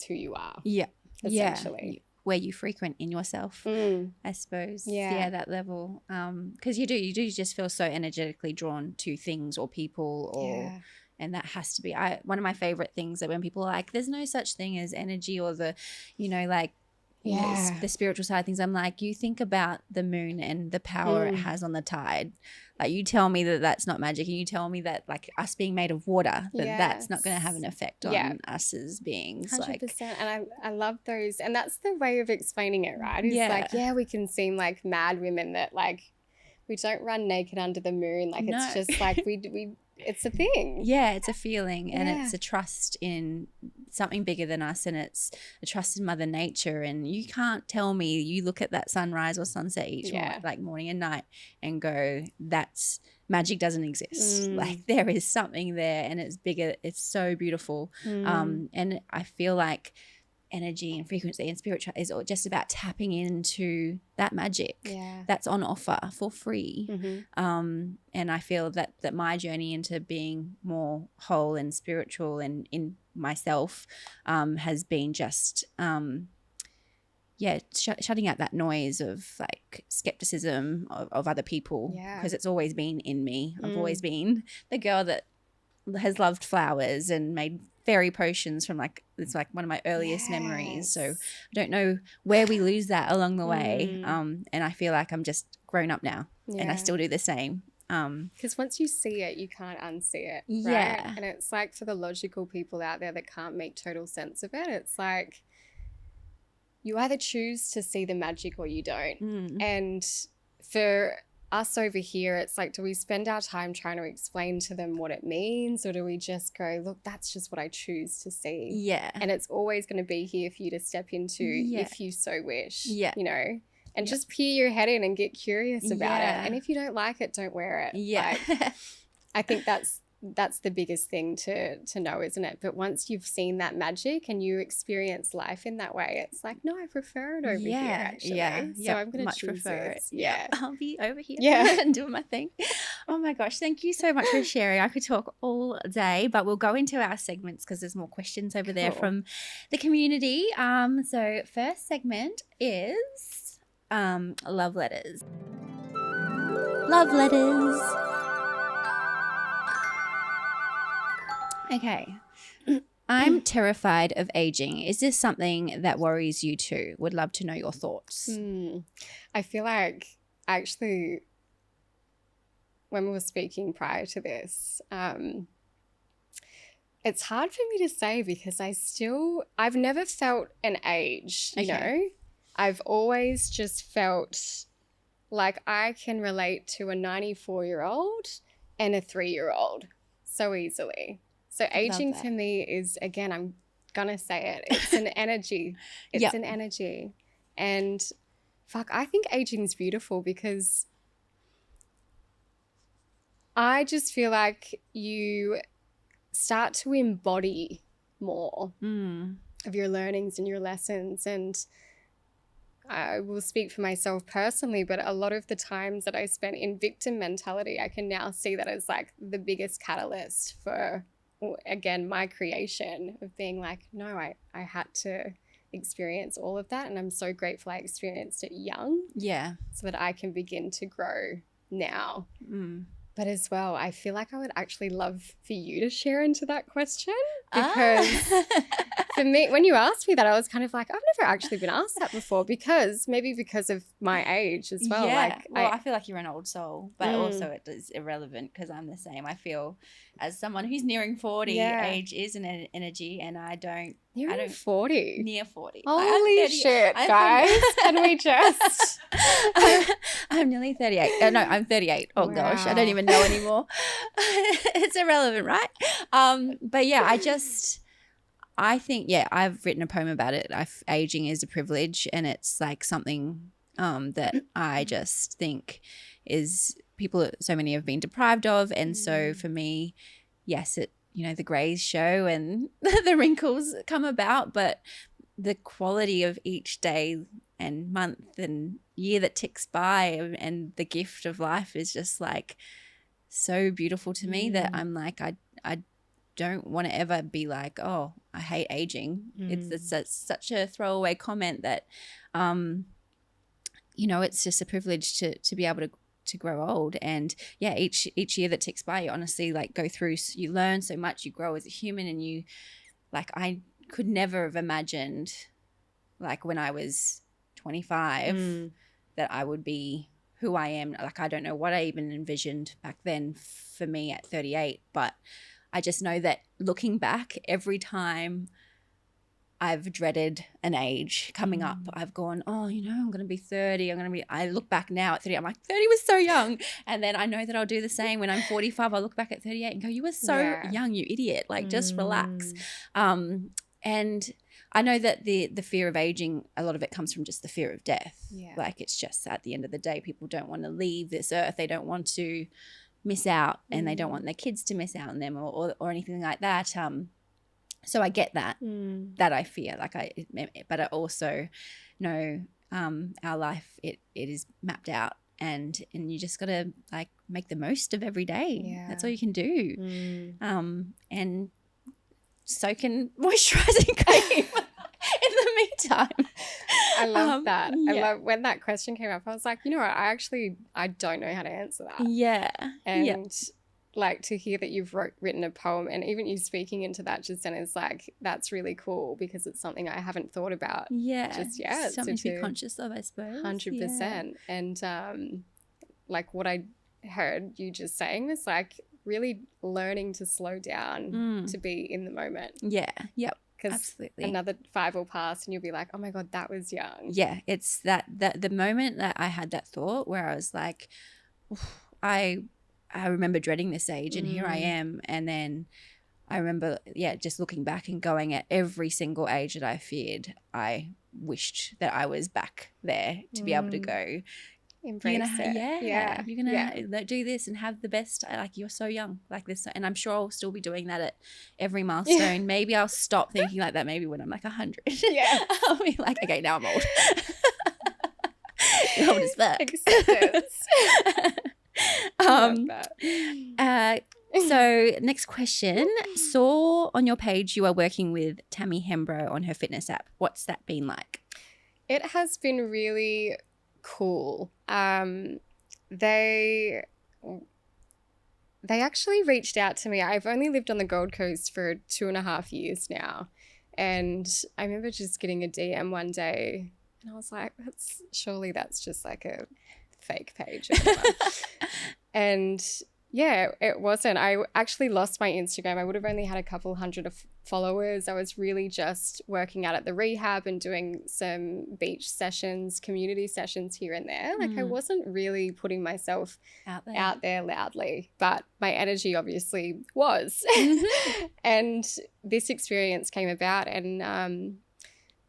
Speaker 2: who you are.
Speaker 1: Yeah.
Speaker 2: Essentially.
Speaker 1: Yeah. Where you frequent in yourself, I suppose.
Speaker 2: Yeah.
Speaker 1: That level. Because you do just feel so energetically drawn to things or people, or and that has to be one of my favorite things, that when people are like, there's no such thing as energy or the, you know, like the spiritual side of things, I'm like, you think about the moon and the power it has on the tide. Like, you tell me that that's not magic, and you tell me that, like, us being made of water, that that's not going to have an effect on us as beings.
Speaker 2: 100%.
Speaker 1: Like,
Speaker 2: and I love those, and that's the way of explaining it, right? It's like, we can seem like mad women that, like, we don't run naked under the moon. Like, it's just like we it's a thing. Yeah,
Speaker 1: it's a feeling, and it's a trust in something bigger than us, and it's a trust in Mother Nature. And you can't tell me, you look at that sunrise or sunset each morning and night and go, that's magic doesn't exist. Like, there is something there, and it's bigger. It's so beautiful. And I feel like energy and frequency and spiritual is just about tapping into that magic that's on offer for free. And I feel that my journey into being more whole and spiritual and in myself has been just shutting out that noise of, like, skepticism of other people, because it's always been in me. I've always been the girl that has loved flowers and made fairy potions from, like, it's like one of my earliest memories. So I don't know where we lose that along the way. And I feel like I'm just grown up now, and I still do the same.
Speaker 2: Because once you see it, you can't unsee it, right? And it's like, for the logical people out there that can't make total sense of it, it's like, you either choose to see the magic or you don't. And for us over here, it's like, do we spend our time trying to explain to them what it means, or do we just go, look, that's just what I choose to see, and it's always going to be here for you to step into if you so wish, you know, and just peer your head in and get curious about it. And if you don't like it, don't wear it. Like, I think that's the biggest thing to know, isn't it? But once you've seen that magic and you experience life in that way, it's like, no, I prefer it over here, actually. So I'm going to choose prefer it.
Speaker 1: I'll be over here and doing my thing. Oh my gosh, thank you so much for sharing. I could talk all day, but we'll go into our segments because there's more questions over there from the community. So first segment is love letters. Love letters. Okay. I'm terrified of aging. Is this something that worries you too? Would love to know your thoughts.
Speaker 2: I feel like, actually, when we were speaking prior to this, it's hard for me to say, because I've never felt an age, you know? I've always just felt like I can relate to a 94-year-old and a 3-year-old so easily. So aging for me is, again, I'm going to say it, it's an energy. It's an energy. And I think aging is beautiful, because I just feel like you start to embody more of your learnings and your lessons. And I will speak for myself personally, but a lot of the times that I spent in victim mentality, I can now see that as, like, the biggest catalyst for, again, my creation of being like, no, I had to experience all of that, and I'm so grateful I experienced it young, so that I can begin to grow now. But as well, I feel like I would actually love for you to share into that question, because for me, when you asked me that, I was kind of like, I've never actually been asked that before, because of my age as well.
Speaker 1: Yeah.
Speaker 2: Like,
Speaker 1: well, I feel like you're an old soul, but also it is irrelevant because I'm the same. I feel as someone who's nearing 40, age is an energy, and I don't.
Speaker 2: You're
Speaker 1: I don't
Speaker 2: 40.
Speaker 1: Near 40.
Speaker 2: Holy shit, guys. Can we just...
Speaker 1: I'm nearly 38. No, I'm 38. Oh, gosh. I don't even know anymore. It's irrelevant, right? But yeah, I think, I've written a poem about it. Aging is a privilege, and it's like something that I just think is so many have been deprived of. And so for me, yes, the grays show and the wrinkles come about, but the quality of each day and month and year that ticks by and the gift of life is just like so beautiful to me that I'm like, I don't want to ever be like, oh, I hate aging. It's such a throwaway comment that, it's just a privilege to be able to grow old. And each year that ticks by, you honestly like go through, you learn so much, you grow as a human, and you like, I could never have imagined like when I was 25 that I would be who I am. Like, I don't know what I even envisioned back then for me at 38, but I just know that looking back, every time I've dreaded an age coming up, I've gone, oh, I'm going to be 30. I look back now at 30. I'm like, 30 was so young. And then I know that I'll do the same when I'm 45. I'll look back at 38 and go, you were so young, you idiot. Like, just relax. And I know that the fear of aging, a lot of it comes from just the fear of death. Yeah. Like, it's just at the end of the day, people don't want to leave this earth. They don't want to miss out, and they don't want their kids to miss out on them or anything like that. So I get that I fear, but I also know our life, it is mapped out, and you just got to like make the most of every day. Yeah. That's all you can do. And so can moisturizing cream in the meantime.
Speaker 2: I love that. I love when that question came up, I was like, you know what, I don't know how to answer that. Yeah. And like to hear that you've written a poem, and even you speaking into that just then is like, that's really cool, because it's something I haven't thought about just yet.
Speaker 1: Something to be conscious of, I suppose.
Speaker 2: 100%. And like what I heard you just saying was like really learning to slow down to be in the moment.
Speaker 1: Yeah. Yep.
Speaker 2: Because another 5 will pass and you'll be like, oh my God, that was young.
Speaker 1: Yeah. It's that the moment that I had that thought where I was like, I remember dreading this age, and here I am. And then I remember, just looking back and going, at every single age that I feared, I wished that I was back there to be able to go,
Speaker 2: embrace it.
Speaker 1: You're going to do this and have the best. Like, you're so young like this. And I'm sure I'll still be doing that at every milestone. Yeah. Maybe I'll stop thinking like that maybe when I'm like 100. Yeah. I'll be like, okay, now I'm old. You're old as fuck.
Speaker 2: Acceptance.
Speaker 1: So next question. Saw on your page you are working with Tammy Hembro on her fitness app. What's that been like?
Speaker 2: It has been really cool. They actually reached out to me. I've only lived on the Gold Coast for 2.5 years now, and I remember just getting a DM one day, and I was like, that's just like a fake page. And it wasn't. I actually lost my Instagram. I would have only had a couple hundred of followers. I was really just working out at the rehab and doing some beach sessions, community sessions here and there. Like, I wasn't really putting myself out there loudly, but my energy obviously was. And this experience came about, and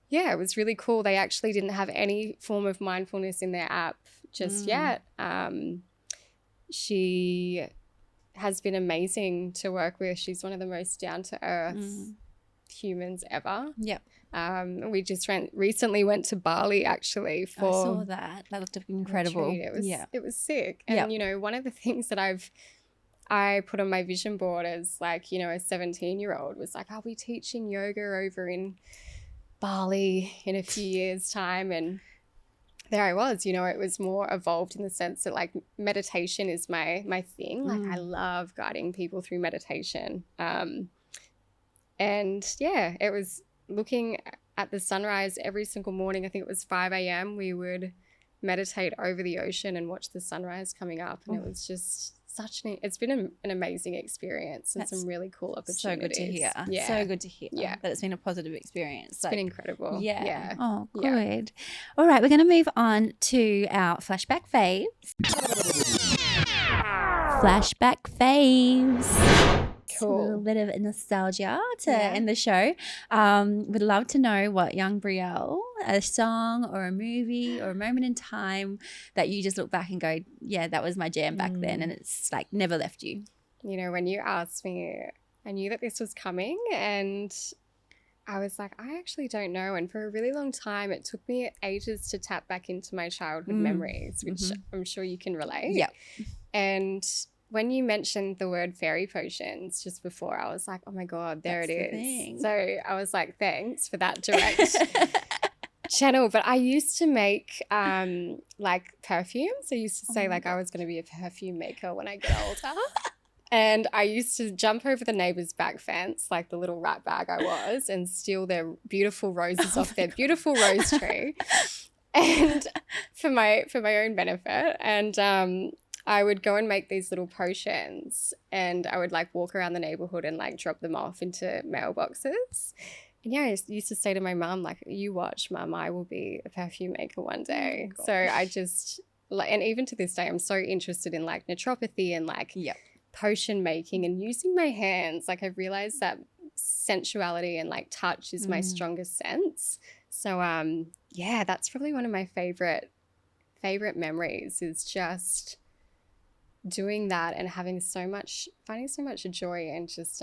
Speaker 2: it was really cool. They actually didn't have any form of mindfulness in their app just yet. She has been amazing to work with. She's one of the most down-to-earth humans ever.
Speaker 1: Yep.
Speaker 2: We just recently went to Bali actually for...
Speaker 1: I saw that. That looked incredible.
Speaker 2: It was sick. And, one of the things that I put on my vision board as like, a 17-year-old was like, I'll be teaching yoga over in Bali in a few years' time. And there I was, you know, it was more evolved in the sense that like meditation is my thing. Like I love guiding people through meditation. And yeah, it was looking at the sunrise every single morning. I think it was 5 a.m. We would meditate over the ocean and watch the sunrise coming up. And it was just it's been an amazing experience and some really cool opportunities.
Speaker 1: So good to hear.
Speaker 2: Yeah.
Speaker 1: So good to hear
Speaker 2: that
Speaker 1: it's been a positive experience.
Speaker 2: It's been incredible. Yeah.
Speaker 1: Oh, good. All right, we're going to move on to our flashback faves. Flashback faves.
Speaker 2: Cool.
Speaker 1: A little bit of nostalgia to end the show. Would love to know what young Brielle, a song or a movie or a moment in time that you just look back and go, yeah, that was my jam back then, and it's like never left you.
Speaker 2: You know, when you asked me, I knew that this was coming, and I was like, I actually don't know. And for a really long time, it took me ages to tap back into my childhood memories, which I'm sure you can relate.
Speaker 1: Yeah.
Speaker 2: And when you mentioned the word fairy potions just before, I was like, oh my God, that's it is. So I was like, thanks for that direct channel. But I used to make like perfumes. I used to say like I was going to be a perfume maker when I get older. And I used to jump over the neighbor's back fence, like the little rat bag I was, and steal their beautiful roses off their beautiful rose tree, and for my own benefit. And I would go and make these little potions, and I would like walk around the neighborhood and like drop them off into mailboxes. And yeah, I used to say to my mum, like, you watch, Mum, I will be a perfume maker one day. So I just, like, and even to this day, I'm so interested in like naturopathy and like potion making and using my hands. Like I've realized that sensuality and like touch is my strongest sense. So yeah, that's probably one of my favorite memories, is just doing that and finding so much joy and just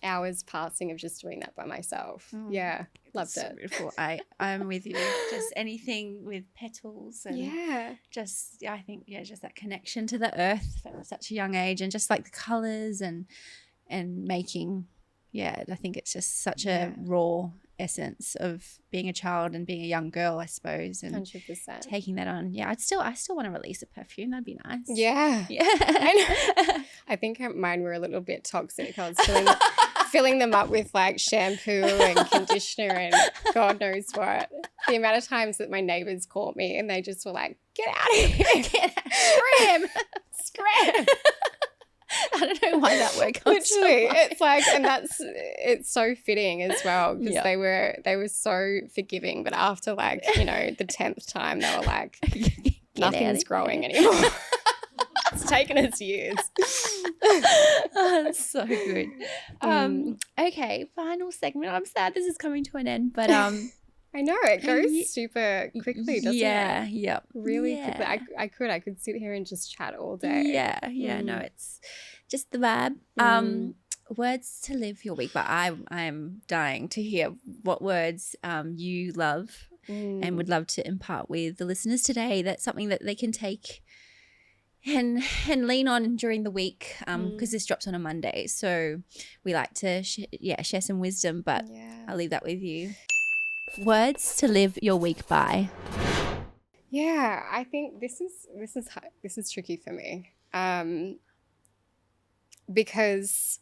Speaker 2: hours passing of just doing that by myself. Yeah, loved it.
Speaker 1: Beautiful. I'm with you. Just anything with petals and just I think just that connection to the earth at such a young age, and just like the colours and making. Yeah, I think it's just such a raw essence of being a child and being a young girl, I suppose, and
Speaker 2: 100%.
Speaker 1: taking that on. Yeah, I still want to release a perfume. That'd be nice.
Speaker 2: Yeah. I think mine were a little bit toxic. I was filling them up with like shampoo and conditioner and God knows what. The amount of times that my neighbors caught me and they just were like, get out of here. Scram.
Speaker 1: I don't know why that word comes
Speaker 2: literally to it's like, and it's so fitting as well, because they were so forgiving, but after like, you know, the 10th time they were like, nothing's growing anymore. It's taken us years.
Speaker 1: That's so good. Okay, final segment. I'm sad this is coming to an end, but
Speaker 2: I know it goes super quickly, doesn't it?
Speaker 1: Yeah.
Speaker 2: Really quickly. I could sit here and just chat all day.
Speaker 1: Yeah. No, it's just the vibe. Words to live your week, but I'm dying to hear what words you love and would love to impart with the listeners today. That's something that they can take and lean on during the week, because this drops on a Monday. So we like to share some wisdom, but I'll leave that with you. Words to live your week by.
Speaker 2: Yeah, I think this is tricky for me, because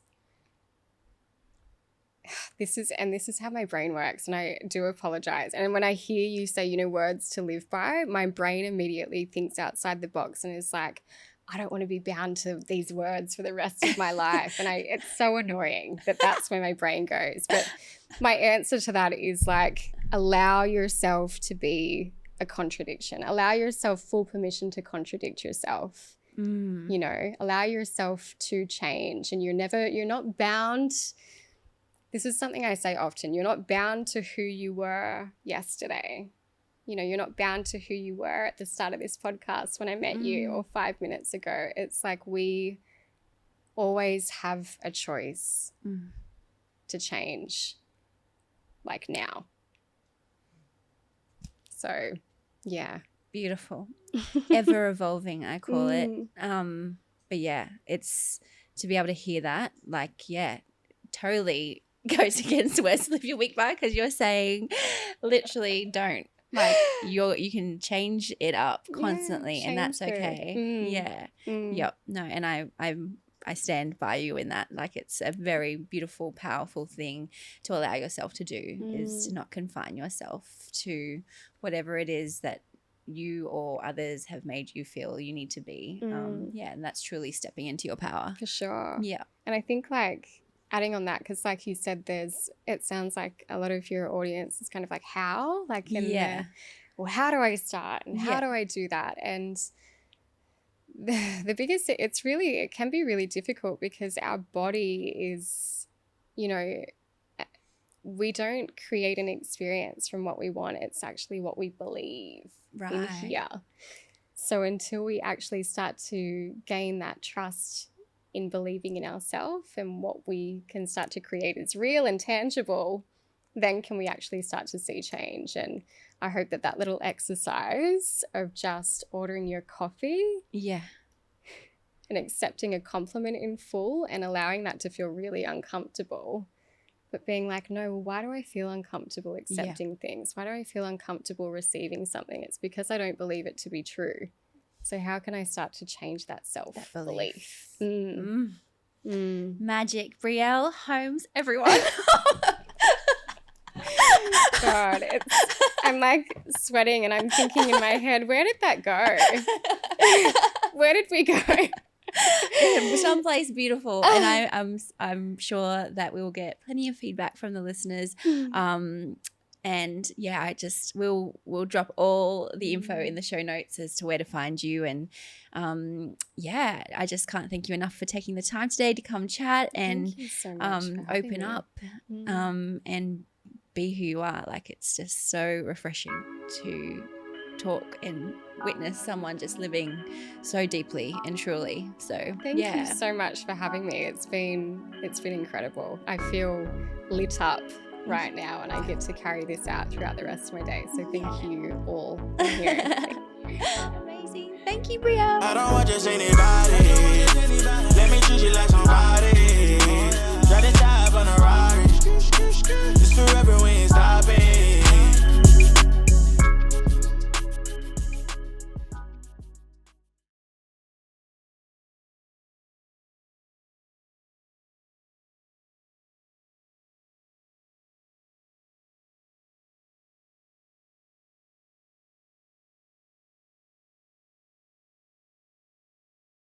Speaker 2: this is how my brain works, and I do apologize. And when I hear you say, you know, words to live by, my brain immediately thinks outside the box and is like, I don't want to be bound to these words for the rest of my life. And it's so annoying that that's where my brain goes. But my answer to that is like, allow yourself to be a contradiction. Allow yourself full permission to contradict yourself. You know, allow yourself to change, and you're not bound. This is something I say often. You're not bound to who you were yesterday. You know, you're not bound to who you were at the start of this podcast when I met you, or 5 minutes ago. It's like we always have a choice to change, like now. So, yeah.
Speaker 1: Beautiful. Ever evolving, I call it. But yeah, it's to be able to hear that, like, totally goes against words to live your week by, because you're saying literally don't Like you can change it up constantly, and that's okay. Yeah. Yep. No, and I stand by you in that. Like, it's a very beautiful, powerful thing to allow yourself to do, is to not confine yourself to whatever it is that you or others have made you feel you need to be. And that's truly stepping into your power.
Speaker 2: For sure.
Speaker 1: Yeah.
Speaker 2: And I think, like, adding on that, because like you said, it sounds like a lot of your audience is kind of like, how? Like, well, how do I start? And how do I do that? And the biggest, it can be really difficult because our body is, you know, we don't create an experience from what we want. It's actually what we believe in here. So until we actually start to gain that trust in believing in ourselves and what we can start to create is real and tangible, then can we actually start to see change. And I hope that little exercise of just ordering your coffee and accepting a compliment in full and allowing that to feel really uncomfortable, but being like, no, why do I feel uncomfortable accepting things? Why do I feel uncomfortable receiving something? It's because I don't believe it to be true. So how can I start to change that self-belief?
Speaker 1: Magic. Brielle Holmes, everyone.
Speaker 2: God, I'm like sweating and I'm thinking in my head, where did that go? Where did we go?
Speaker 1: Someplace beautiful, and I'm sure that we will get plenty of feedback from the listeners. And we'll drop all the info in the show notes as to where to find you. And I just can't thank you enough for taking the time today to come chat and
Speaker 2: so much
Speaker 1: open up and be who you are. Like, it's just so refreshing to talk and witness someone just living so deeply and truly. So
Speaker 2: thank you so much for having me. It's been incredible. I feel lit up right now, and I get to carry this out throughout the rest of my day. So thank you all for hearing.
Speaker 1: Amazing. Thank you, Brielle.
Speaker 3: I don't want just anybody. Let me treat you like somebody. Try to dive on a Rari. This forever, we ain't stopping.